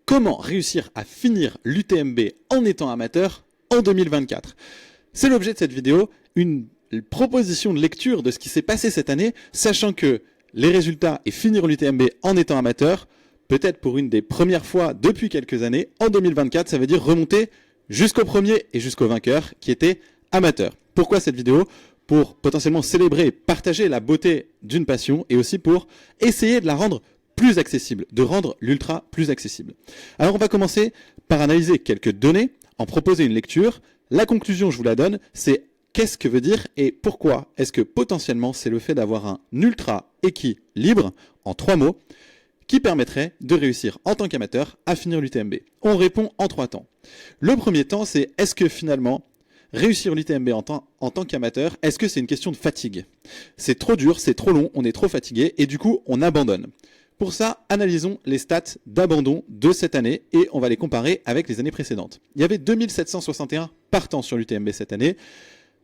Comment réussir à finir l'UTMB en étant amateur en 2024? C'est l'objet de cette vidéo, une proposition de lecture de ce qui s'est passé cette année, sachant que les résultats et finir l'UTMB en étant amateur, peut-être pour une des premières fois depuis quelques années, en 2024, ça veut dire remonter jusqu'au premier et jusqu'au vainqueur qui était amateur. Pourquoi cette vidéo? Pour potentiellement célébrer et partager la beauté d'une passion et aussi pour essayer de la rendre plus accessible, de rendre l'ultra plus accessible. Alors on va commencer par analyser quelques données, en proposer une lecture. La conclusion, je vous la donne, c'est qu'est-ce que veut dire et pourquoi est-ce que potentiellement c'est le fait d'avoir un ultra équilibre, en 3 mots, qui permettrait de réussir en tant qu'amateur à finir l'UTMB. On répond en 3 temps. Le premier temps, c'est est-ce que finalement, réussir l'UTMB en tant qu'amateur, est-ce que c'est une question de fatigue? C'est trop dur, c'est trop long, on est trop fatigué et du coup, on abandonne. Pour ça, analysons les stats d'abandon de cette année et on va les comparer avec les années précédentes. Il y avait 2761 partants sur l'UTMB cette année.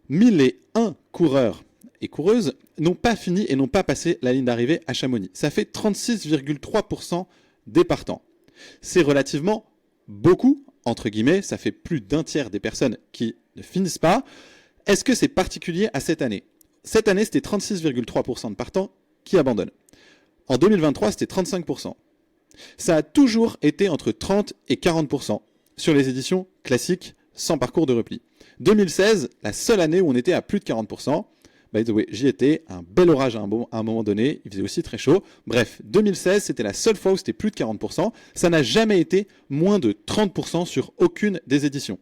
1001 coureurs et coureuses n'ont pas fini et n'ont pas passé la ligne d'arrivée à Chamonix. Ça fait 36,3% des partants. C'est relativement beaucoup, entre guillemets, ça fait plus d'un tiers des personnes qui ne finissent pas. Est-ce que c'est particulier à cette année? Cette année, c'était 36,3% de partants qui abandonnent. En 2023, c'était 35%. Ça a toujours été entre 30 et 40% sur les éditions classiques sans parcours de repli. 2016, la seule année où on était à plus de 40%. By the way, j'y étais, un bel orage à un moment donné, il faisait aussi très chaud. Bref, 2016, c'était la seule fois où c'était plus de 40%. Ça n'a jamais été moins de 30% sur aucune des éditions.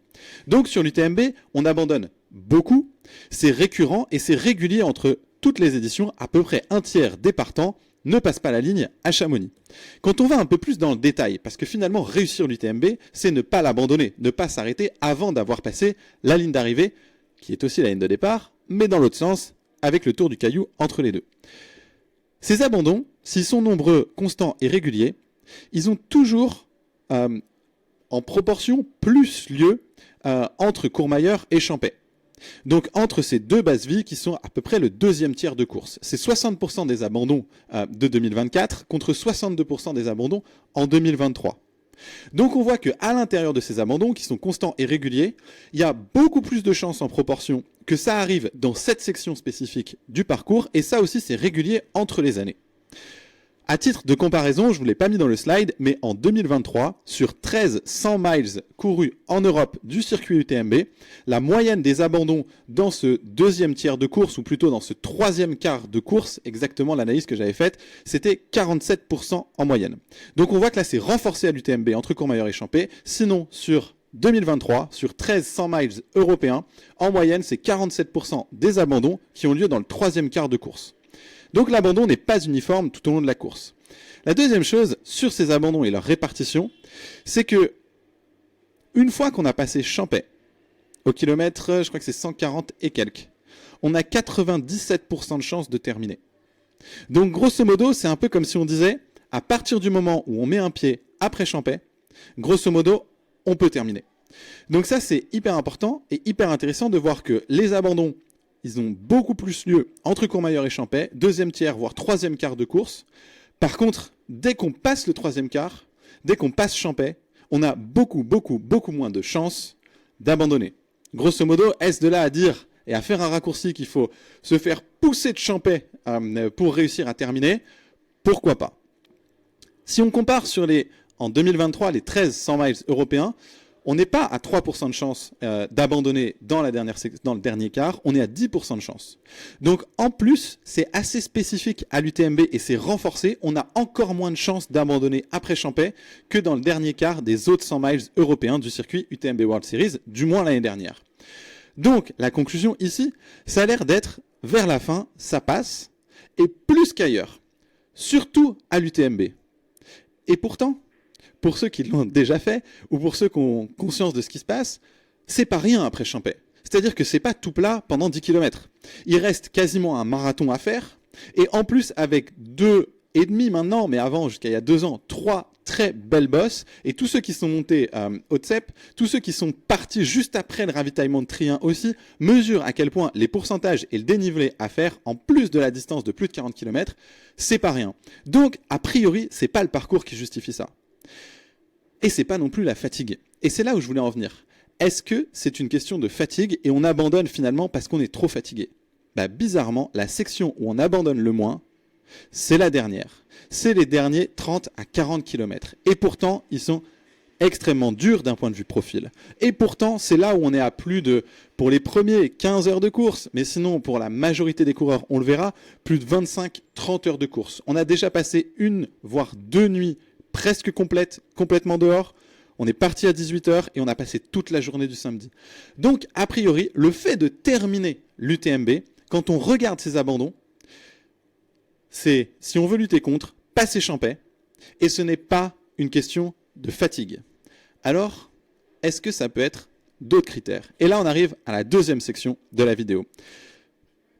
Donc sur l'UTMB, on abandonne beaucoup, c'est récurrent et c'est régulier entre toutes les éditions, à peu près un tiers des partants ne passe pas la ligne à Chamonix. Quand on va un peu plus dans le détail, parce que finalement réussir l'UTMB, c'est ne pas l'abandonner, ne pas s'arrêter avant d'avoir passé la ligne d'arrivée, qui est aussi la ligne de départ, mais dans l'autre sens, avec le tour du caillou entre les deux. Ces abandons, s'ils sont nombreux, constants et réguliers, ils ont toujours en proportion plus lieu entre Courmayeur et Champey. Donc entre ces deux bases vies qui sont à peu près le deuxième tiers de course. C'est 60% des abandons de 2024 contre 62% des abandons en 2023. Donc on voit qu'à l'intérieur de ces abandons qui sont constants et réguliers, il y a beaucoup plus de chances en proportion que ça arrive dans cette section spécifique du parcours et ça aussi c'est régulier entre les années. À titre de comparaison, je ne vous l'ai pas mis dans le slide, mais en 2023, sur 13 100 miles courus en Europe du circuit UTMB, la moyenne des abandons dans ce deuxième tiers de course, ou plutôt dans ce troisième quart de course, exactement l'analyse que j'avais faite, c'était 47% en moyenne. Donc on voit que là c'est renforcé à l'UTMB entre Courmayeur et Champey, sinon sur 2023, sur 13 100 miles européens, en moyenne c'est 47% des abandons qui ont lieu dans le troisième quart de course. Donc l'abandon n'est pas uniforme tout au long de la course. La deuxième chose sur ces abandons et leur répartition, c'est que une fois qu'on a passé Champey, au kilomètre, je crois que c'est 140 et quelques, on a 97% de chances de terminer. Donc grosso modo, c'est un peu comme si on disait, à partir du moment où on met un pied après Champey, grosso modo, on peut terminer. Donc ça, c'est hyper important et hyper intéressant de voir que les abandons, ils ont beaucoup plus lieu entre Courmayeur et Champey, deuxième tiers, voire troisième quart de course. Par contre, dès qu'on passe le troisième quart, dès qu'on passe Champey, on a beaucoup moins de chances d'abandonner. Grosso modo, est-ce de là à dire et à faire un raccourci qu'il faut se faire pousser de Champey pour réussir à terminer? Pourquoi pas? Si on compare en 2023 les 13 100 miles européens, on n'est pas à 3% de chance d'abandonner dans le dernier quart, on est à 10% de chance. Donc en plus, c'est assez spécifique à l'UTMB et c'est renforcé, on a encore moins de chances d'abandonner après Champey que dans le dernier quart des autres 100 miles européens du circuit UTMB World Series, du moins l'année dernière. Donc la conclusion ici, ça a l'air d'être vers la fin, ça passe, et plus qu'ailleurs, surtout à l'UTMB. Et pourtant, pour ceux qui l'ont déjà fait, ou pour ceux qui ont conscience de ce qui se passe, c'est pas rien après Champey. C'est-à-dire que c'est pas tout plat pendant 10 km. Il reste quasiment un marathon à faire, et en plus avec 2,5 maintenant, mais avant, jusqu'à il y a 2 ans, 3 très belles bosses, et tous ceux qui sont montés au Tsep, tous ceux qui sont partis juste après le ravitaillement de Trien aussi, mesurent à quel point les pourcentages et le dénivelé à faire, en plus de la distance de plus de 40 km, c'est pas rien. Donc, a priori, c'est pas le parcours qui justifie ça. Et c'est pas non plus la fatigue. Et c'est là où je voulais en venir. Est-ce que c'est une question de fatigue et on abandonne finalement parce qu'on est trop fatigué? Bizarrement, la section où on abandonne le moins, c'est la dernière. C'est les derniers 30 à 40 km. Et pourtant, ils sont extrêmement durs d'un point de vue profil. Et pourtant, c'est là où on est à plus de, pour les premiers, 15 heures de course, mais sinon, pour la majorité des coureurs, on le verra, plus de 25-30 heures de course. On a déjà passé une, voire deux nuits presque complètes, complètement dehors. On est parti à 18h et on a passé toute la journée du samedi. Donc, a priori, le fait de terminer l'UTMB, quand on regarde ces abandons, c'est, si on veut lutter contre, passer Champais, et ce n'est pas une question de fatigue. Alors, est-ce que ça peut être d'autres critères? Et là, on arrive à la deuxième section de la vidéo.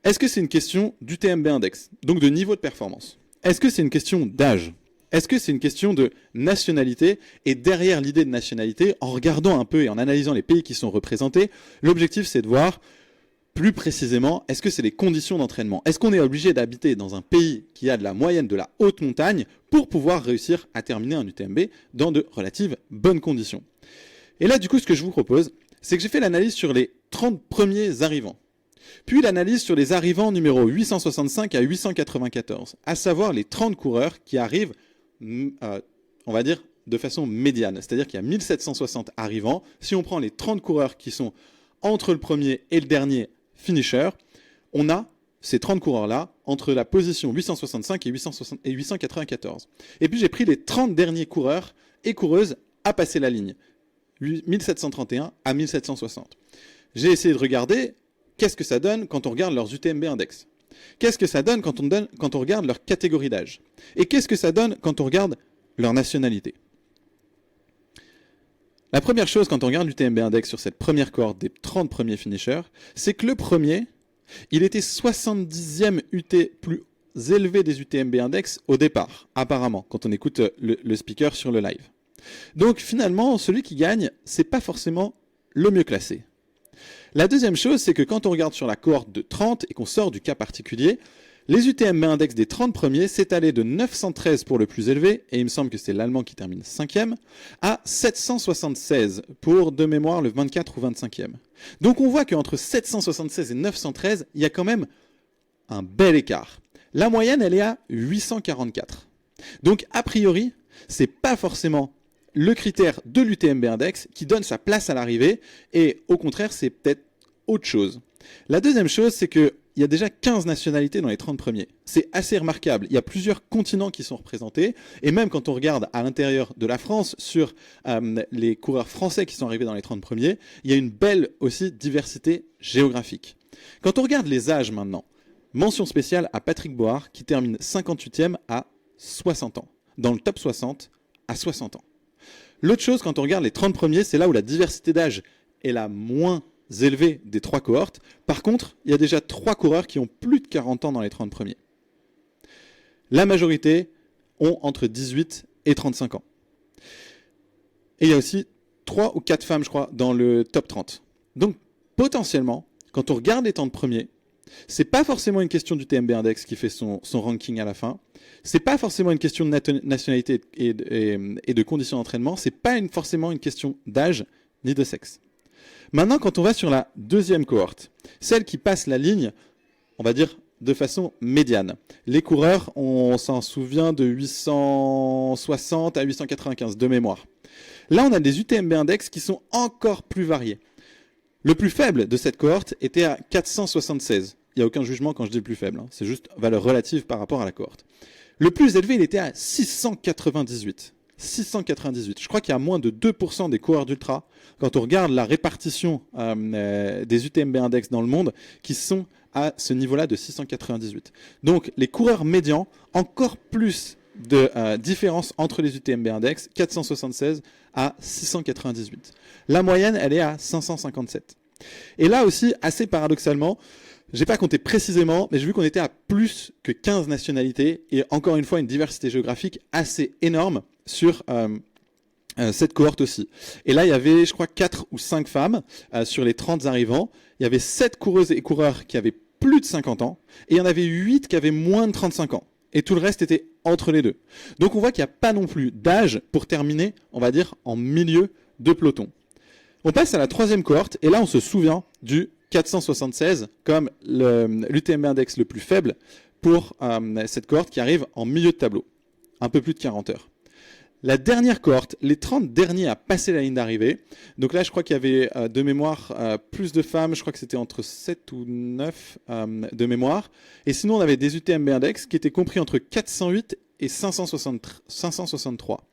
Est-ce que c'est une question d'UTMB index, donc de niveau de performance? Est-ce que c'est une question d'âge? Est-ce que c'est une question de nationalité? Et derrière l'idée de nationalité, en regardant un peu et en analysant les pays qui sont représentés, l'objectif c'est de voir plus précisément, est-ce que c'est les conditions d'entraînement? Est-ce qu'on est obligé d'habiter dans un pays qui a de la moyenne de la haute montagne pour pouvoir réussir à terminer un UTMB dans de relatives bonnes conditions? Et là, du coup, ce que je vous propose, c'est que j'ai fait l'analyse sur les 30 premiers arrivants. Puis l'analyse sur les arrivants numéro 865 à 894, à savoir les 30 coureurs qui arrivent, on va dire, de façon médiane. C'est-à-dire qu'il y a 1760 arrivants. Si on prend les 30 coureurs qui sont entre le premier et le dernier finisher, on a ces 30 coureurs-là entre la position 865 et 894. Et puis j'ai pris les 30 derniers coureurs et coureuses à passer la ligne, 1731 à 1760. J'ai essayé de regarder qu'est-ce que ça donne quand on regarde leurs UTMB index. Qu'est-ce que ça donne quand on regarde leur catégorie d'âge. Et qu'est-ce que ça donne quand on regarde leur nationalité. La première chose quand on regarde l'UTMB index sur cette première cohorte des 30 premiers finishers, c'est que le premier, il était 70e UT plus élevé des UTMB index au départ, apparemment, quand on écoute le speaker sur le live. Donc finalement, celui qui gagne, c'est pas forcément le mieux classé. La deuxième chose, c'est que quand on regarde sur la cohorte de 30 et qu'on sort du cas particulier, les UTMB index des 30 premiers s'est allé de 913 pour le plus élevé, et il me semble que c'est l'Allemand qui termine 5e, à 776 pour, de mémoire, le 24 ou 25e. Donc on voit qu'entre 776 et 913, il y a quand même un bel écart. La moyenne, elle est à 844. Donc a priori, c'est pas forcément le critère de l'UTMB index qui donne sa place à l'arrivée, et au contraire, c'est peut-être autre chose. La deuxième chose, c'est qu'il y a déjà 15 nationalités dans les 30 premiers. C'est assez remarquable. Il y a plusieurs continents qui sont représentés, et même quand on regarde à l'intérieur de la France, sur les coureurs français qui sont arrivés dans les 30 premiers, il y a une belle aussi diversité géographique. Quand on regarde les âges maintenant, mention spéciale à Patrick Bohard qui termine 58e à 60 ans, dans le top 60 à 60 ans. L'autre chose, quand on regarde les 30 premiers, c'est là où la diversité d'âge est la moins élevée des trois cohortes. Par contre, il y a déjà 3 coureurs qui ont plus de 40 ans dans les 30 premiers. La majorité ont entre 18 et 35 ans. Et il y a aussi 3 ou 4 femmes, je crois, dans le top 30. Donc, potentiellement, quand on regarde les temps de premiers, c'est pas forcément une question du TMB Index qui fait son ranking à la fin. C'est pas forcément une question de nationalité et de conditions d'entraînement. C'est pas forcément une question d'âge ni de sexe. Maintenant, quand on va sur la deuxième cohorte, celle qui passe la ligne, on va dire de façon médiane. Les coureurs, on s'en souvient de 860 à 895 de mémoire. Là, on a des UTMB Index qui sont encore plus variés. Le plus faible de cette cohorte était à 476. Il n'y a aucun jugement quand je dis le plus faible, c'est juste valeur relative par rapport à la cohorte. Le plus élevé, il était à 698. 698. Je crois qu'il y a moins de 2% des coureurs d'ultra, quand on regarde la répartition des UTMB Index dans le monde, qui sont à ce niveau-là de 698. Donc les coureurs médians, encore plus de différence entre les UTMB Index, 476 à 698. La moyenne, elle est à 557. Et là aussi, assez paradoxalement, j'ai pas compté précisément, mais j'ai vu qu'on était à plus que 15 nationalités et encore une fois une diversité géographique assez énorme sur cette cohorte aussi. Et là, il y avait, je crois, 4 ou 5 femmes sur les 30 arrivants. Il y avait 7 coureuses et coureurs qui avaient plus de 50 ans et il y en avait 8 qui avaient moins de 35 ans. et tout le reste était entre les deux. Donc on voit qu'il n'y a pas non plus d'âge pour terminer, on va dire, en milieu de peloton. On passe à la troisième cohorte, et là on se souvient du 476 comme l'UTMB index le plus faible pour cette cohorte qui arrive en milieu de tableau, un peu plus de 40 heures. La dernière cohorte, les 30 derniers à passer la ligne d'arrivée. Donc là, je crois qu'il y avait de mémoire plus de femmes, je crois que c'était entre 7 ou 9 de mémoire. Et sinon, on avait des UTMB index qui étaient compris entre 408 et 563.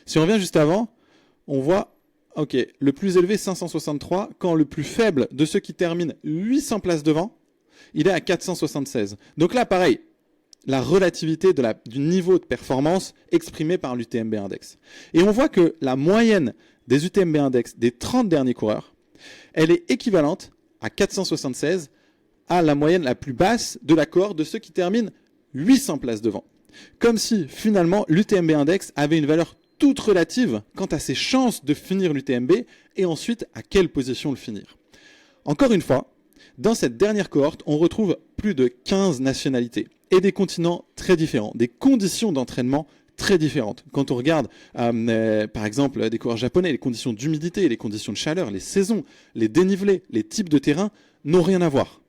Si on revient juste avant, on voit, ok, le plus élevé 563, quand le plus faible de ceux qui terminent 800 places devant, il est à 476. Donc là, pareil, la relativité du niveau de performance exprimé par l'UTMB Index. Et on voit que la moyenne des UTMB Index des 30 derniers coureurs, elle est équivalente à 476 à la moyenne la plus basse de la cohorte de ceux qui terminent 800 places devant. Comme si finalement l'UTMB Index avait une valeur toute relative quant à ses chances de finir l'UTMB et ensuite à quelle position le finir. Encore une fois, dans cette dernière cohorte, on retrouve plus de 15 nationalités et des continents très différents, des conditions d'entraînement très différentes. Quand on regarde, par exemple, des coureurs japonais, les conditions d'humidité, les conditions de chaleur, les saisons, les dénivelés, les types de terrain n'ont rien à voir.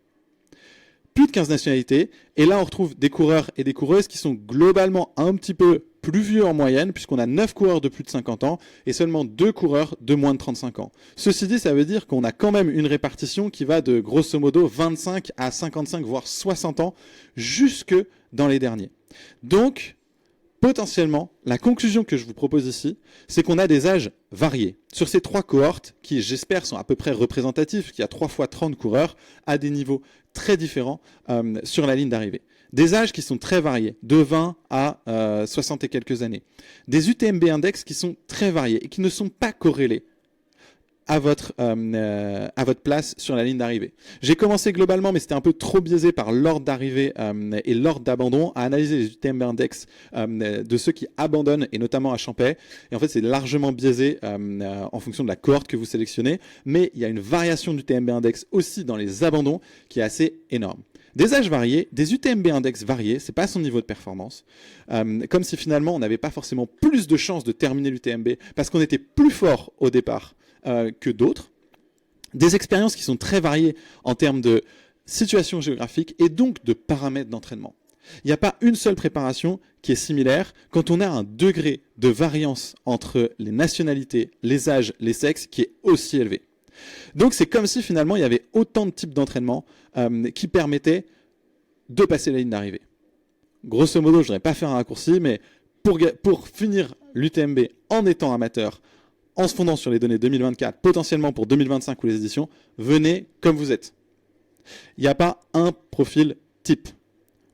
Plus de 15 nationalités, et là on retrouve des coureurs et des coureuses qui sont globalement un petit peu plus vieux en moyenne, puisqu'on a 9 coureurs de plus de 50 ans et seulement 2 coureurs de moins de 35 ans. Ceci dit, ça veut dire qu'on a quand même une répartition qui va de grosso modo 25 à 55, voire 60 ans, jusque dans les derniers. Donc, potentiellement, la conclusion que je vous propose ici, c'est qu'on a des âges variés. Sur ces 3 cohortes, qui j'espère sont à peu près représentatifs, qui a 3 fois 30 coureurs, à des niveaux très différents sur la ligne d'arrivée. Des âges qui sont très variés, de 20 à 60 et quelques années. Des UTMB index qui sont très variés et qui ne sont pas corrélés à votre place sur la ligne d'arrivée. J'ai commencé globalement, mais c'était un peu trop biaisé par l'ordre d'arrivée et l'ordre d'abandon, à analyser les UTMB index de ceux qui abandonnent, et notamment à Champais. Et en fait, c'est largement biaisé en fonction de la cohorte que vous sélectionnez, mais il y a une variation d'UTMB index aussi dans les abandons qui est assez énorme. Des âges variés, des UTMB index variés, c'est pas son niveau de performance. Comme si finalement on n'avait pas forcément plus de chances de terminer l'UTMB parce qu'on était plus fort au départ que d'autres. Des expériences qui sont très variées en termes de situation géographique et donc de paramètres d'entraînement. Il n'y a pas une seule préparation qui est similaire quand on a un degré de variance entre les nationalités, les âges, les sexes qui est aussi élevé. Donc c'est comme si finalement il y avait autant de types d'entraînement qui permettaient de passer la ligne d'arrivée. Grosso modo, je ne voudrais pas faire un raccourci, mais pour finir l'UTMB en étant amateur, en se fondant sur les données 2024, potentiellement pour 2025 ou les éditions, venez comme vous êtes. Il n'y a pas un profil type.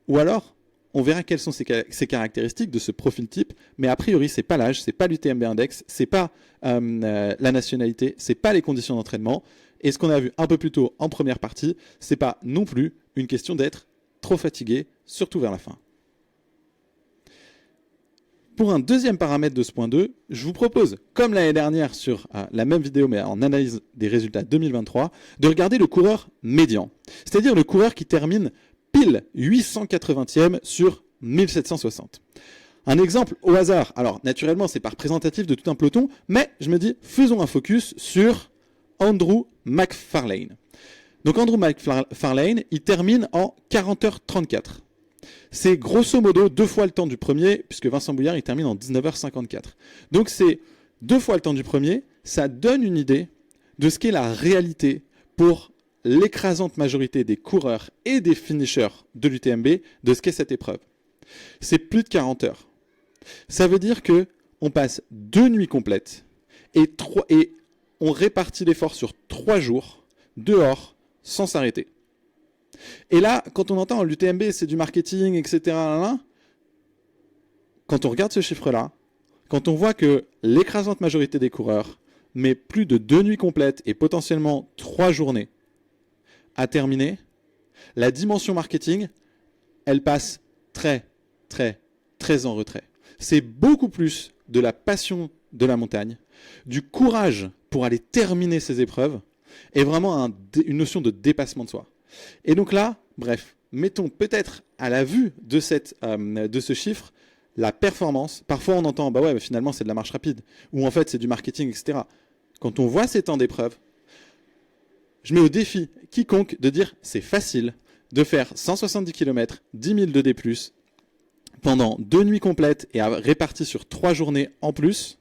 Ou alors, on verra quelles sont ces caractéristiques de ce profil type, mais a priori, c'est pas l'âge, c'est pas l'UTMB index, c'est pas la nationalité, c'est pas les conditions d'entraînement. Et ce qu'on a vu un peu plus tôt en première partie, c'est pas non plus une question d'être trop fatigué, surtout vers la fin. Pour un deuxième paramètre de ce point 2, je vous propose, comme l'année dernière sur la même vidéo, mais en analyse des résultats 2023, de regarder le coureur médian. C'est-à-dire le coureur qui termine pile 880e sur 1760. Un exemple au hasard. Alors, naturellement, c'est pas représentatif de tout un peloton, mais je me dis, faisons un focus sur Andrew McFarlane. Donc, Andrew McFarlane, il termine en 40h34. C'est grosso modo 2 fois le temps du premier, puisque Vincent Bouillard, il termine en 19h54. Donc, c'est 2 fois le temps du premier. Ça donne une idée de ce qu'est la réalité pour l'écrasante majorité des coureurs et des finishers de l'UTMB de ce qu'est cette épreuve. C'est plus de 40 heures. Ça veut dire que on passe 2 nuits complètes et on répartit l'effort sur 3 jours dehors sans s'arrêter. Et là, quand on entend l'UTMB, c'est du marketing, etc., quand on regarde ce chiffre-là, quand on voit que l'écrasante majorité des coureurs met plus de 2 nuits complètes et potentiellement 3 journées à terminer, la dimension marketing, elle passe très en retrait. C'est beaucoup plus de la passion de la montagne, du courage pour aller terminer ces épreuves, et vraiment une notion de dépassement de soi. Et donc là, bref, mettons peut-être à la vue de ce chiffre, la performance, parfois on entend, bah ouais, mais finalement c'est de la marche rapide, ou en fait c'est du marketing, etc. Quand on voit ces temps d'épreuve, je mets au défi quiconque de dire c'est facile de faire 170 km, 10 000 de D+, pendant 2 nuits complètes et réparties sur 3 journées en plus,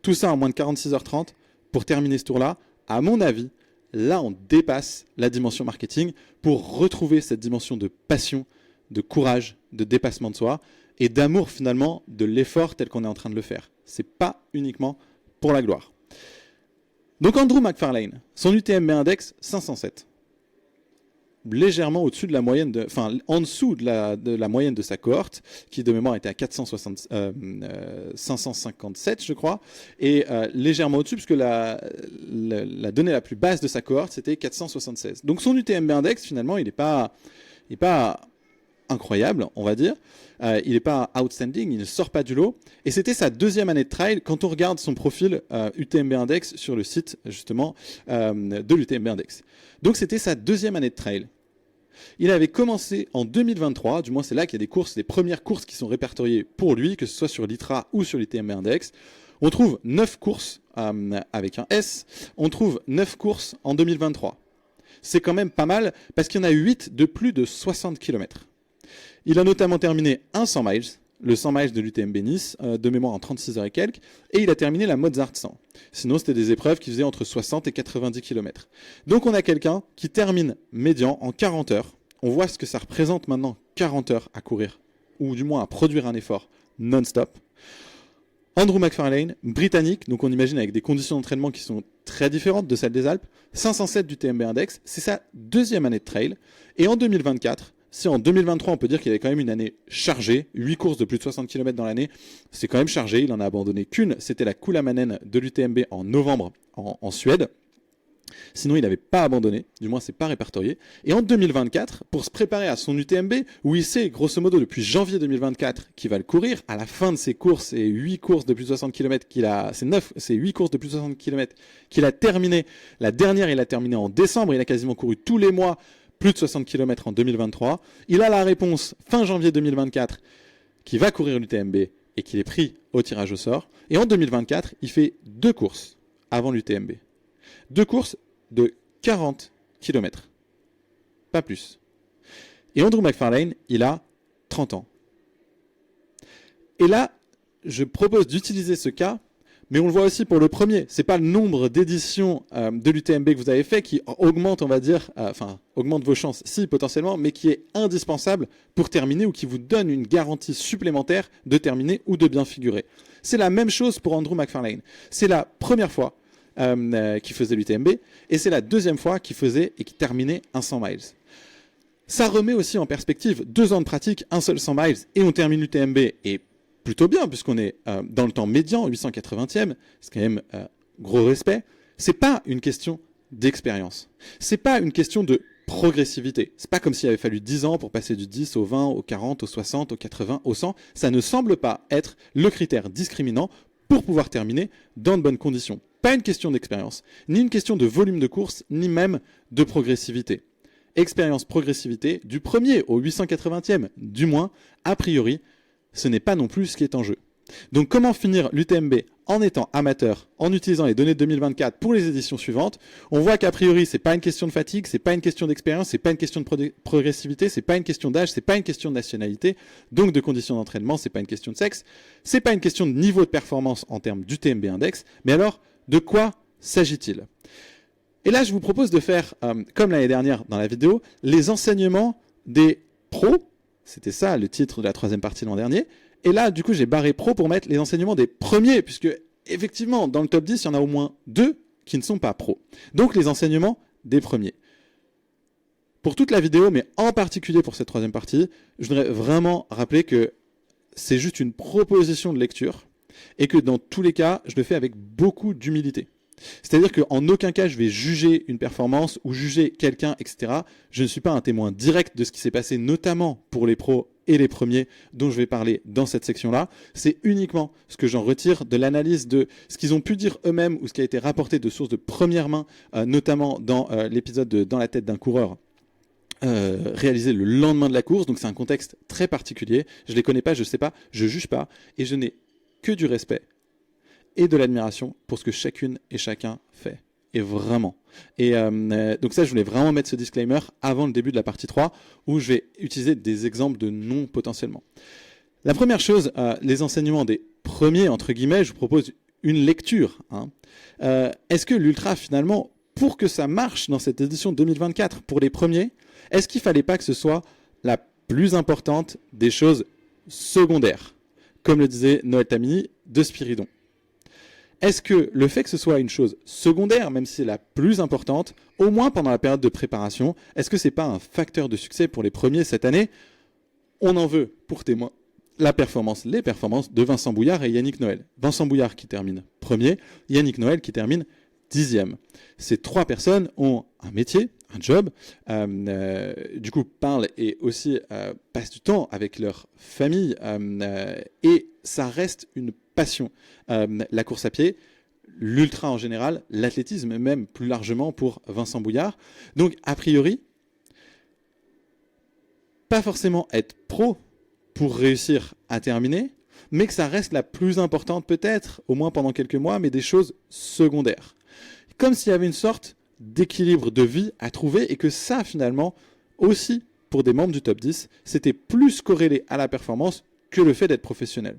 tout ça en moins de 46h30 pour terminer ce tour-là. À mon avis, là on dépasse la dimension marketing pour retrouver cette dimension de passion, de courage, de dépassement de soi et d'amour finalement de l'effort tel qu'on est en train de le faire. C'est pas uniquement pour la gloire. Donc Andrew McFarlane, son UTMB index 507. Légèrement au-dessus de la moyenne, en dessous de la moyenne de sa cohorte, qui de mémoire était à 557, je crois, et légèrement au-dessus, puisque la donnée la plus basse de sa cohorte, c'était 476. Donc son UTMB index, finalement, il n'est pas incroyable, on va dire. Il n'est pas outstanding, il ne sort pas du lot. Et c'était sa deuxième année de trail quand on regarde son profil UTMB Index sur le site, justement, de l'UTMB Index. Donc c'était sa deuxième année de trail. Il avait commencé en 2023, du moins c'est là qu'il y a des courses, les premières courses qui sont répertoriées pour lui, que ce soit sur l'ITRA ou sur l'UTMB Index. On trouve 9 courses avec un S, on trouve 9 courses en 2023. C'est quand même pas mal parce qu'il y en a 8 de plus de 60 km. Il a notamment terminé un 100 miles, le 100 miles de l'UTMB Nice, de mémoire en 36 heures et quelques, et il a terminé la Mozart 100. Sinon, c'était des épreuves qui faisaient entre 60 et 90 km. Donc on a quelqu'un qui termine médian en 40 heures. On voit ce que ça représente maintenant, 40 heures à courir, ou du moins à produire un effort non-stop. Andrew McFarlane, britannique, donc on imagine avec des conditions d'entraînement qui sont très différentes de celles des Alpes, 507 du TMB Index, c'est sa deuxième année de trail, et en 2024, si en 2023 on peut dire qu'il avait quand même une année chargée, 8 courses de plus de 60 km dans l'année, c'est quand même chargé, il en a abandonné qu'une, c'était la Kullamanen de l'UTMB en novembre en Suède. Sinon il n'avait pas abandonné, du moins c'est pas répertorié. Et en 2024, pour se préparer à son UTMB, où il sait grosso modo depuis janvier 2024 qu'il va le courir, à la fin de ses courses et 8 courses de plus de 60 km c'est 8 courses de plus de 60 km qu'il a terminé. La dernière il a terminé en décembre, il a quasiment couru tous les mois plus de 60 km en 2023. Il a la réponse fin janvier 2024 qui va courir l'UTMB et qu'il est pris au tirage au sort. Et en 2024, il fait 2 courses avant l'UTMB. 2 courses de 40 km. Pas plus. Et Andrew McFarlane, il a 30 ans. Et là, je propose d'utiliser ce cas, mais on le voit aussi pour le premier. C'est pas le nombre d'éditions de l'UTMB que vous avez fait qui augmente, on va dire, augmente vos chances, si potentiellement, mais qui est indispensable pour terminer ou qui vous donne une garantie supplémentaire de terminer ou de bien figurer. C'est la même chose pour Andrew McFarlane. C'est la première fois qui faisait l'UTMB, et c'est la deuxième fois qu'il faisait et qui terminait un 100 miles. Ça remet aussi en perspective 2 ans de pratique, un seul 100 miles, et on termine l'UTMB, et plutôt bien, puisqu'on est dans le temps médian, 880e, c'est quand même gros respect. C'est pas une question d'expérience. C'est pas une question de progressivité. C'est pas comme s'il avait fallu 10 ans pour passer du 10 au 20, au 40, au 60, au 80, au 100. Ça ne semble pas être le critère discriminant pour pouvoir terminer dans de bonnes conditions. Pas une question d'expérience, ni une question de volume de course, ni même de progressivité. Expérience, progressivité, du premier au 880e, du moins, a priori, ce n'est pas non plus ce qui est en jeu. Donc comment finir l'UTMB en étant amateur, en utilisant les données de 2024 pour les éditions suivantes? On voit qu'a priori, c'est pas une question de fatigue, c'est pas une question d'expérience, c'est pas une question de progressivité, c'est pas une question d'âge, c'est pas une question de nationalité, donc de conditions d'entraînement, c'est pas une question de sexe, c'est pas une question de niveau de performance en termes d'UTMB Index, mais alors, de quoi s'agit-il? Et là, je vous propose de faire, comme l'année dernière dans la vidéo, les enseignements des pros. C'était ça le titre de la 3e partie de l'an dernier. Et là, du coup, j'ai barré pro pour mettre les enseignements des premiers, puisque effectivement, dans le top 10, il y en a au moins 2 qui ne sont pas pros. Donc, les enseignements des premiers. Pour toute la vidéo, mais en particulier pour cette 3e partie, je voudrais vraiment rappeler que c'est juste une proposition de lecture et que dans tous les cas, je le fais avec beaucoup d'humilité. C'est-à-dire qu'en aucun cas, je vais juger une performance ou juger quelqu'un, etc. Je ne suis pas un témoin direct de ce qui s'est passé, notamment pour les pros et les premiers dont je vais parler dans cette section-là. C'est uniquement ce que j'en retire de l'analyse de ce qu'ils ont pu dire eux-mêmes ou ce qui a été rapporté de sources de première main, notamment dans l'épisode de Dans la tête d'un coureur réalisé le lendemain de la course, donc c'est un contexte très particulier. Je les connais pas, je sais pas, je juge pas, et je n'ai que du respect et de l'admiration pour ce que chacune et chacun fait. Et vraiment. Et donc ça, je voulais vraiment mettre ce disclaimer avant le début de la partie 3, où je vais utiliser des exemples de non potentiellement. La première chose, les enseignements des premiers, entre guillemets, je vous propose une lecture. Est-ce que l'ultra, finalement, pour que ça marche dans cette édition 2024, pour les premiers, est-ce qu'il ne fallait pas que ce soit la plus importante des choses secondaires, comme le disait Noël Tamini de Spiridon? Est-ce que le fait que ce soit une chose secondaire, même si c'est la plus importante, au moins pendant la période de préparation, est-ce que ce n'est pas un facteur de succès pour les premiers cette année? On en veut pour témoin les performances de Vincent Bouillard et Yannick Noël. Vincent Bouillard qui termine premier, Yannick Noël qui termine 10e. Ces trois personnes ont un métier, un job, du coup parlent et aussi passent du temps avec leur famille, et ça reste une passion. La course à pied, l'ultra en général, l'athlétisme même plus largement pour Vincent Bouillard. Donc a priori, pas forcément être pro pour réussir à terminer, mais que ça reste la plus importante peut-être, au moins pendant quelques mois, mais des choses secondaires. Comme s'il y avait une sorte d'équilibre de vie à trouver et que ça, finalement, aussi, pour des membres du top 10, c'était plus corrélé à la performance que le fait d'être professionnel.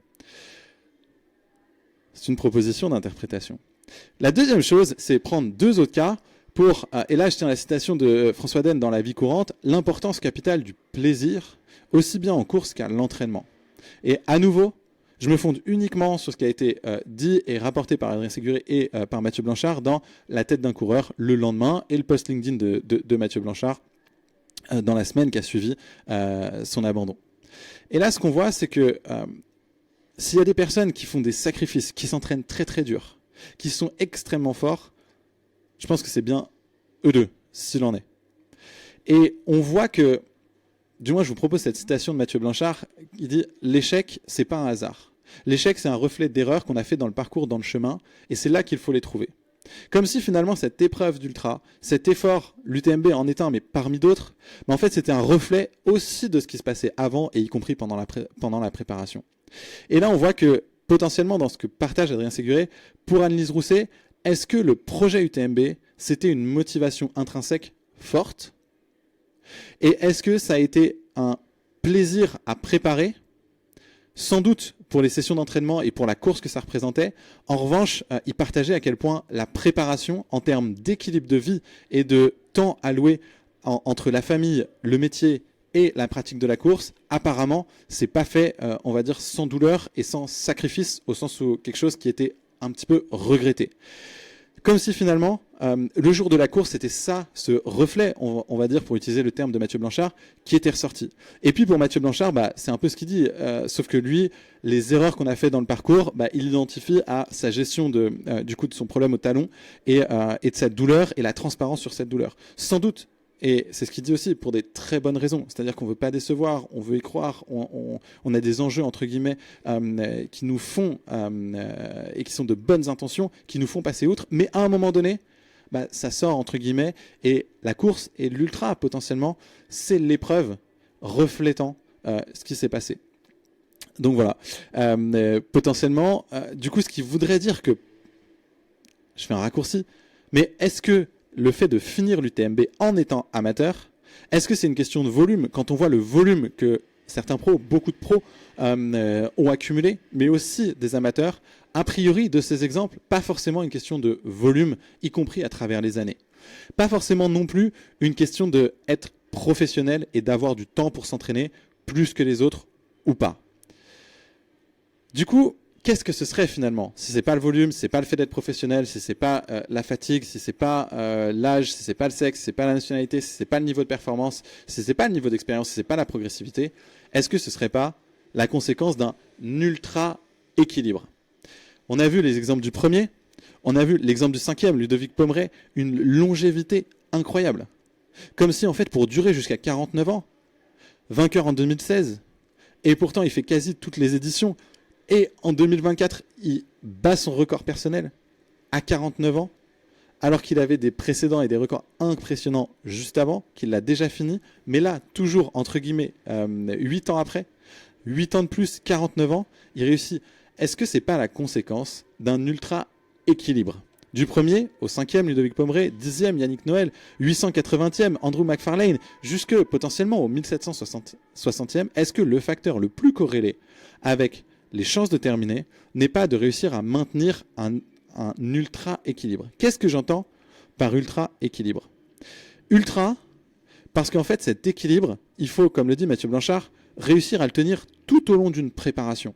C'est une proposition d'interprétation. La deuxième chose, c'est prendre deux autres cas pour, et là je tiens à la citation de François Den dans La vie courante, l'importance capitale du plaisir, aussi bien en course qu'à l'entraînement. Et à nouveau, je me fonde uniquement sur ce qui a été dit et rapporté par Adrien Séguré et par Mathieu Blanchard dans La tête d'un coureur le lendemain et le post LinkedIn de Mathieu Blanchard dans la semaine qui a suivi son abandon. Et là, ce qu'on voit, c'est que s'il y a des personnes qui font des sacrifices, qui s'entraînent très très dur, qui sont extrêmement forts, je pense que c'est bien eux deux, s'il en est. Et on voit que, du moins je vous propose cette citation de Mathieu Blanchard, il dit « L'échec, c'est pas un hasard. L'échec, c'est un reflet d'erreurs qu'on a fait dans le parcours, dans le chemin, et c'est là qu'il faut les trouver. » Comme si finalement cette épreuve d'ultra, cet effort, l'UTMB en est un, mais parmi d'autres, mais en fait c'était un reflet aussi de ce qui se passait avant, et y compris pendant la préparation. Et là on voit que potentiellement dans ce que partage Adrien Séguré, pour Anne-Lise Rousset, est-ce que le projet UTMB, c'était une motivation intrinsèque forte? Et est-ce que ça a été un plaisir à préparer? Sans doute pour les sessions d'entraînement et pour la course que ça représentait. En revanche, il partageait à quel point la préparation, en termes d'équilibre de vie et de temps alloué entre la famille, le métier et la pratique de la course, apparemment, c'est pas fait, on va dire, sans douleur et sans sacrifice, au sens où quelque chose qui était un petit peu regretté. Comme si finalement, le jour de la course, c'était ça, ce reflet, on va dire, pour utiliser le terme de Mathieu Blanchard, qui était ressorti. Et puis pour Mathieu Blanchard, c'est un peu ce qu'il dit, sauf que lui, les erreurs qu'on a fait dans le parcours, il l'identifie à sa gestion du coup de son problème au talon et de sa douleur et la transparence sur cette douleur. Sans doute. Et c'est ce qu'il dit aussi, pour des très bonnes raisons. C'est-à-dire qu'on ne veut pas décevoir, on veut y croire, on a des enjeux, entre guillemets, qui nous font, et qui sont de bonnes intentions, qui nous font passer outre. Mais à un moment donné, ça sort, entre guillemets, et la course et l'ultra, potentiellement, c'est l'épreuve reflétant ce qui s'est passé. Donc voilà. Potentiellement, du coup, ce qui voudrait dire que, je fais un raccourci, mais est-ce que le fait de finir l'UTMB en étant amateur, est-ce que c'est une question de volume? Quand on voit le volume que certains pros, beaucoup de pros ont accumulé, mais aussi des amateurs, a priori de ces exemples, pas forcément une question de volume, y compris à travers les années. Pas forcément non plus une question d'être professionnel et d'avoir du temps pour s'entraîner plus que les autres ou pas. Du coup, qu'est-ce que ce serait finalement? Si c'est pas le volume, si c'est pas le fait d'être professionnel, si c'est pas la fatigue, si c'est pas l'âge, si c'est pas le sexe, si c'est pas la nationalité, si c'est pas le niveau de performance, si c'est pas le niveau d'expérience, si c'est pas la progressivité, est-ce que ce serait pas la conséquence d'un ultra équilibre? On a vu les exemples du premier, on a vu l'exemple du cinquième, Ludovic Pommeret, une longévité incroyable. Comme si en fait pour durer jusqu'à 49 ans, vainqueur en 2016, et pourtant il fait quasi toutes les éditions, et en 2024, il bat son record personnel à 49 ans, alors qu'il avait des précédents et des records impressionnants juste avant, qu'il l'a déjà fini, mais là, toujours, entre guillemets, 8 ans après, 8 ans de plus, 49 ans, il réussit. Est-ce que c'est pas la conséquence d'un ultra équilibre? Du premier au 5e, Ludovic Pommeret, 10e, Yannick Noël, 880e, Andrew McFarlane, jusque potentiellement au 1760e, est-ce que le facteur le plus corrélé avec les chances de terminer n'est pas de réussir à maintenir un ultra équilibre? Qu'est-ce que j'entends par ultra équilibre? Ultra, parce qu'en fait cet équilibre, il faut, comme le dit Mathieu Blanchard, réussir à le tenir tout au long d'une préparation.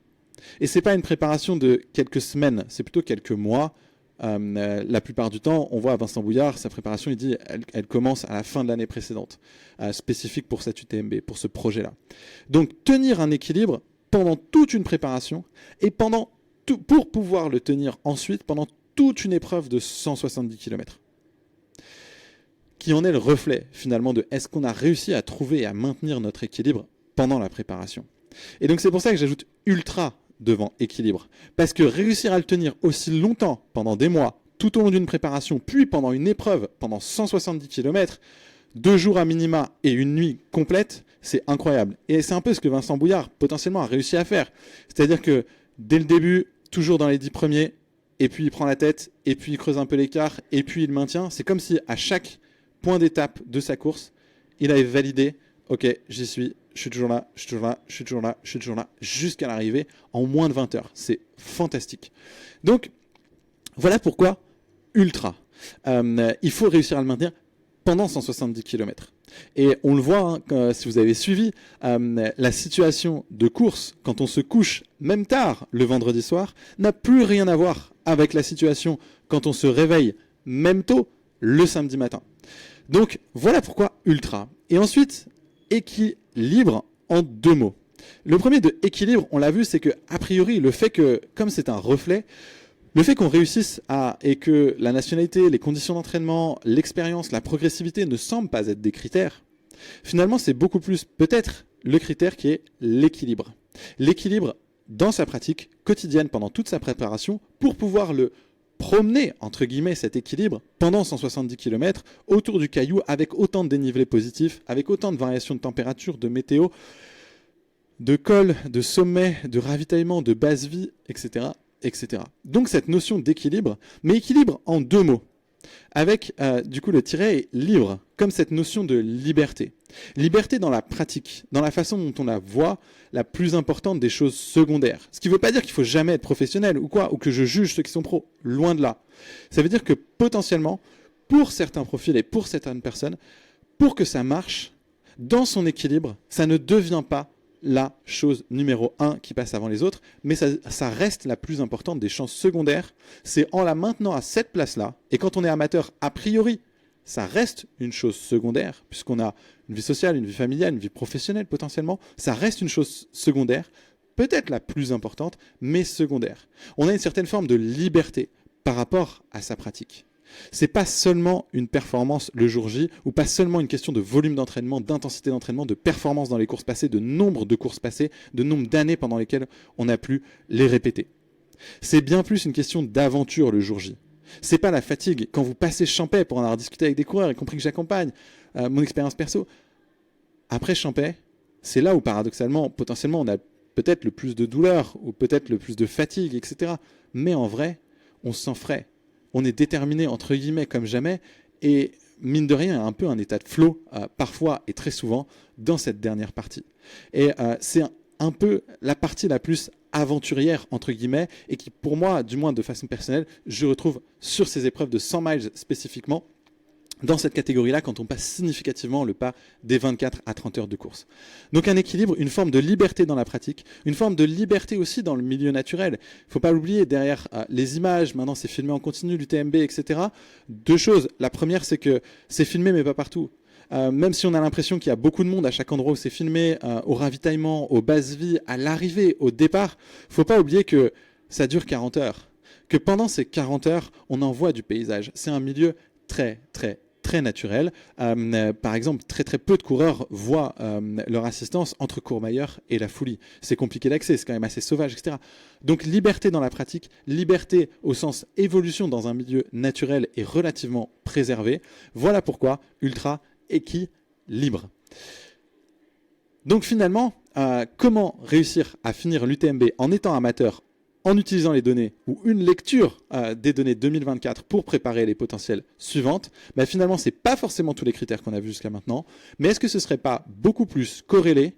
Et c'est pas une préparation de quelques semaines, c'est plutôt quelques mois. La plupart du temps, on voit à Vincent Bouillard, sa préparation, il dit, elle commence à la fin de l'année précédente, spécifique pour cette UTMB, pour ce projet-là. Donc, tenir un équilibre pendant toute une préparation et pour pouvoir le tenir ensuite pendant toute une épreuve de 170 km. Qui en est le reflet, finalement, de est-ce qu'on a réussi à trouver et à maintenir notre équilibre pendant la préparation. Et donc, c'est pour ça que j'ajoute ultra devant équilibre. Parce que réussir à le tenir aussi longtemps, pendant des mois, tout au long d'une préparation, puis pendant une épreuve, pendant 170 km, 2 jours à minima et une nuit complète, c'est incroyable. Et c'est un peu ce que Vincent Bouillard, potentiellement, a réussi à faire. C'est-à-dire que, dès le début, toujours dans les 10 premiers, et puis il prend la tête, et puis il creuse un peu l'écart, et puis il maintient. C'est comme si, à chaque point d'étape de sa course, il avait validé, ok, j'y suis, je suis toujours là, je suis toujours là, je suis toujours là, je suis toujours là, jusqu'à l'arrivée en moins de 20 heures. C'est fantastique. Donc, voilà pourquoi ultra. Il faut réussir à le maintenir pendant 170 km. Et on le voit, hein, si vous avez suivi, la situation de course, quand on se couche, même tard, le vendredi soir, n'a plus rien à voir avec la situation quand on se réveille, même tôt, le samedi matin. Donc, voilà pourquoi ultra. Et ensuite, équilibre en 2 mots. Le premier de équilibre, on l'a vu, c'est que, a priori, le fait que, comme c'est un reflet, le fait qu'on réussisse et que la nationalité, les conditions d'entraînement, l'expérience, la progressivité ne semblent pas être des critères, finalement, c'est beaucoup plus peut-être le critère qui est l'équilibre. L'équilibre dans sa pratique quotidienne pendant toute sa préparation pour pouvoir le promener, entre guillemets, cet équilibre pendant 170 km autour du caillou avec autant de dénivelés positifs, avec autant de variations de température, de météo, de col, de sommet, de ravitaillement, de base vie, etc., etc. Donc cette notion d'équilibre, mais équilibre en 2 mots, avec du coup le tiret est libre, comme cette notion de liberté. Liberté dans la pratique, dans la façon dont on la voit, la plus importante des choses secondaires. Ce qui ne veut pas dire qu'il faut jamais être professionnel ou quoi, ou que je juge ceux qui sont pros, loin de là. Ça veut dire que potentiellement, pour certains profils et pour certaines personnes, pour que ça marche, dans son équilibre, ça ne devient pas la chose numéro 1 qui passe avant les autres, mais ça reste la plus importante des chances secondaires. C'est en la maintenant à cette place-là, et quand on est amateur, a priori, ça reste une chose secondaire, puisqu'on a une vie sociale, une vie familiale, une vie professionnelle potentiellement, ça reste une chose secondaire, peut-être la plus importante, mais secondaire. On a une certaine forme de liberté par rapport à sa pratique. C'est pas seulement une performance le jour J, ou pas seulement une question de volume d'entraînement, d'intensité d'entraînement, de performance dans les courses passées, de nombre de courses passées, de nombre d'années pendant lesquelles on a pu les répéter. C'est bien plus une question d'aventure le jour J. C'est pas la fatigue. Quand vous passez Champais pour en avoir discuté avec des coureurs, y compris que j'accompagne, mon expérience perso, après Champais, c'est là où paradoxalement, potentiellement, on a peut-être le plus de douleur, ou peut-être le plus de fatigue, etc. Mais en vrai, on se sent frais. On est déterminé, entre guillemets, comme jamais, et mine de rien, un peu un état de flow, parfois et très souvent, dans cette dernière partie. Et c'est un peu la partie la plus aventurière, entre guillemets, et qui, pour moi, du moins de façon personnelle, je retrouve sur ces épreuves de 100 miles spécifiquement, dans cette catégorie-là, quand on passe significativement le pas des 24 à 30 heures de course. Donc un équilibre, une forme de liberté dans la pratique, une forme de liberté aussi dans le milieu naturel. Il ne faut pas l'oublier, derrière les images, maintenant c'est filmé en continu, l'UTMB, etc. 2 choses. La première, c'est que c'est filmé, mais pas partout. Même si on a l'impression qu'il y a beaucoup de monde à chaque endroit où c'est filmé, au ravitaillement, aux bases vie, à l'arrivée, au départ, il ne faut pas oublier que ça dure 40 heures. Que pendant ces 40 heures, on en voit du paysage. C'est un milieu très, très très naturel. Par exemple, très très peu de coureurs voient leur assistance entre Courmayeur et la Foulie. C'est compliqué d'accès, c'est quand même assez sauvage, etc. Donc liberté dans la pratique, liberté au sens évolution dans un milieu naturel et relativement préservé. Voilà pourquoi ultra équilibre. Donc finalement, comment réussir à finir l'UTMB en étant amateur, en utilisant les données ou une lecture des données 2024 pour préparer les potentielles suivantes? Finalement, ce n'est pas forcément tous les critères qu'on a vus jusqu'à maintenant, mais est-ce que ce ne serait pas beaucoup plus corrélé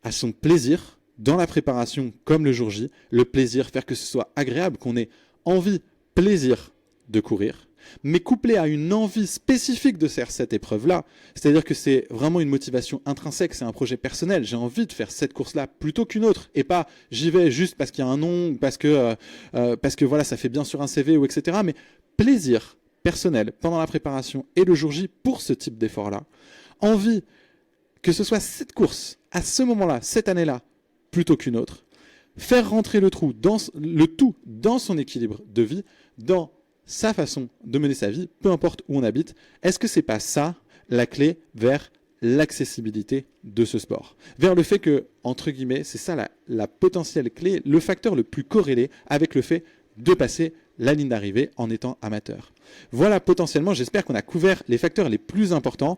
à son plaisir dans la préparation comme le jour J, le plaisir, faire que ce soit agréable, qu'on ait envie, plaisir de courir, mais couplé à une envie spécifique de faire cette épreuve-là, c'est-à-dire que c'est vraiment une motivation intrinsèque, c'est un projet personnel, j'ai envie de faire cette course-là plutôt qu'une autre, et pas j'y vais juste parce qu'il y a un nom, parce que voilà, ça fait bien sur un CV, ou etc., mais plaisir personnel pendant la préparation et le jour J pour ce type d'effort-là, envie que ce soit cette course, à ce moment-là, cette année-là, plutôt qu'une autre, faire rentrer le tout dans son équilibre de vie, dans sa façon de mener sa vie, peu importe où on habite. Est-ce que c'est pas ça la clé vers l'accessibilité de ce sport? Vers le fait que, entre guillemets, c'est ça la potentielle clé, le facteur le plus corrélé avec le fait de passer la ligne d'arrivée en étant amateur. Voilà, potentiellement, j'espère qu'on a couvert les facteurs les plus importants,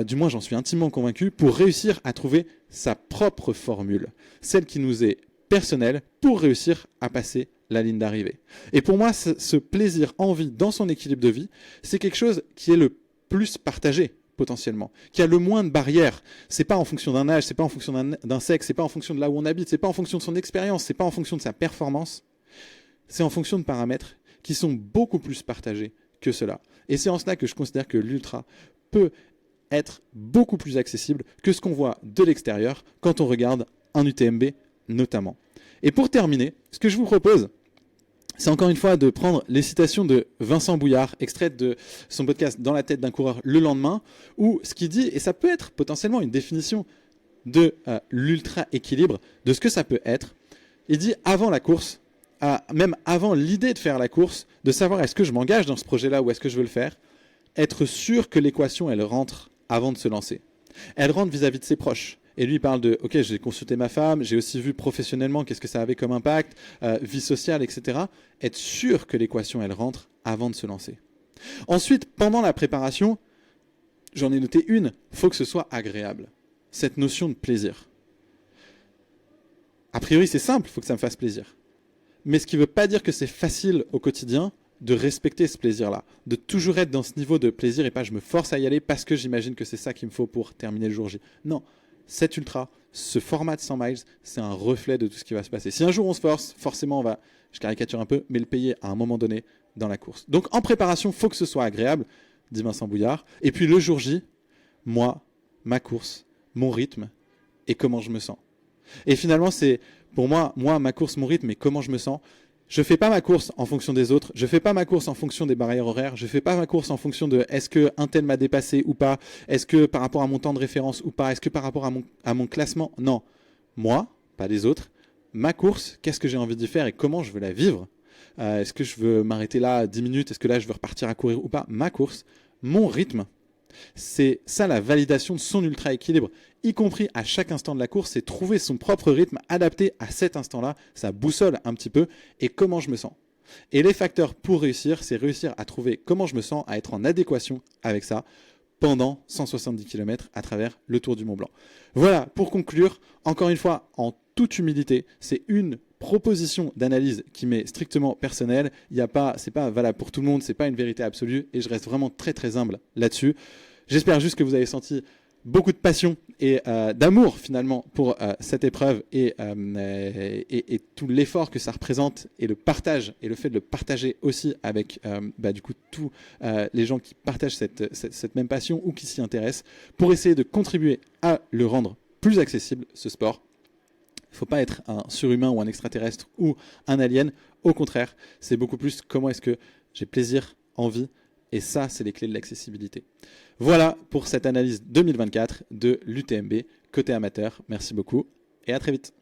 du moins j'en suis intimement convaincu, pour réussir à trouver sa propre formule, celle qui nous est personnelle pour réussir à passer la ligne d'arrivée. Et pour moi, ce plaisir, envie dans son équilibre de vie, c'est quelque chose qui est le plus partagé potentiellement, qui a le moins de barrières. C'est pas en fonction d'un âge, c'est pas en fonction d'un sexe, c'est pas en fonction de là où on habite, c'est pas en fonction de son expérience, c'est pas en fonction de sa performance. C'est en fonction de paramètres qui sont beaucoup plus partagés que cela. Et c'est en cela que je considère que l'ultra peut être beaucoup plus accessible que ce qu'on voit de l'extérieur quand on regarde un UTMB notamment. Et pour terminer, ce que je vous propose, c'est encore une fois de prendre les citations de Vincent Bouillard, extraites de son podcast Dans la tête d'un coureur le lendemain, où ce qu'il dit, et ça peut être potentiellement une définition de l'ultra-équilibre, de ce que ça peut être, il dit avant la course, même avant l'idée de faire la course, de savoir est-ce que je m'engage dans ce projet-là ou est-ce que je veux le faire, être sûr que l'équation, elle rentre avant de se lancer. Elle rentre vis-à-vis de ses proches. Et lui, il parle de, ok, j'ai consulté ma femme, j'ai aussi vu professionnellement qu'est-ce que ça avait comme impact, vie sociale, etc. Être sûr que l'équation, elle rentre avant de se lancer. Ensuite, pendant la préparation, j'en ai noté une, il faut que ce soit agréable. Cette notion de plaisir. A priori, c'est simple, il faut que ça me fasse plaisir. Mais ce qui ne veut pas dire que c'est facile au quotidien de respecter ce plaisir-là, de toujours être dans ce niveau de plaisir et pas je me force à y aller parce que j'imagine que c'est ça qu'il me faut pour terminer le jour J. Non. Cet ultra, ce format de 100 miles, c'est un reflet de tout ce qui va se passer. Si un jour on se force, forcément on va, je caricature un peu, mais le payer à un moment donné dans la course. Donc en préparation, il faut que ce soit agréable, dit Vincent Bouillard. Et puis le jour J, moi, ma course, mon rythme et comment je me sens. Et finalement, c'est pour moi, ma course, mon rythme et comment je me sens. Je ne fais pas ma course en fonction des autres, je ne fais pas ma course en fonction des barrières horaires, je ne fais pas ma course en fonction de est-ce qu'un tel m'a dépassé ou pas, est-ce que par rapport à mon temps de référence ou pas, est-ce que par rapport à mon classement. Non, moi, pas les autres, ma course, qu'est-ce que j'ai envie d'y faire et comment je veux la vivre. Est-ce que je veux m'arrêter là 10 minutes, est-ce que là je veux repartir à courir ou pas. Ma course, mon rythme, c'est ça la validation de son ultra-équilibre, y compris à chaque instant de la course, c'est trouver son propre rythme adapté à cet instant-là, ça boussole un petit peu, et comment je me sens. Et les facteurs pour réussir, c'est réussir à trouver comment je me sens, à être en adéquation avec ça pendant 170 km à travers le Tour du Mont Blanc. Voilà, pour conclure, encore une fois, en toute humilité, c'est une proposition d'analyse qui m'est strictement personnelle. C'est pas valable pour tout le monde, c'est pas une vérité absolue, et je reste vraiment très très humble là-dessus. J'espère juste que vous avez senti beaucoup de passion et d'amour finalement pour cette épreuve et tout l'effort que ça représente et le partage et le fait de le partager aussi avec du coup tous les gens qui partagent cette même passion ou qui s'y intéressent pour essayer de contribuer à le rendre plus accessible, ce sport. Il ne faut pas être un surhumain ou un extraterrestre ou un alien. Au contraire, c'est beaucoup plus comment est-ce que j'ai plaisir, envie. Et ça, c'est les clés de l'accessibilité. Voilà pour cette analyse 2024 de l'UTMB côté amateur. Merci beaucoup et à très vite.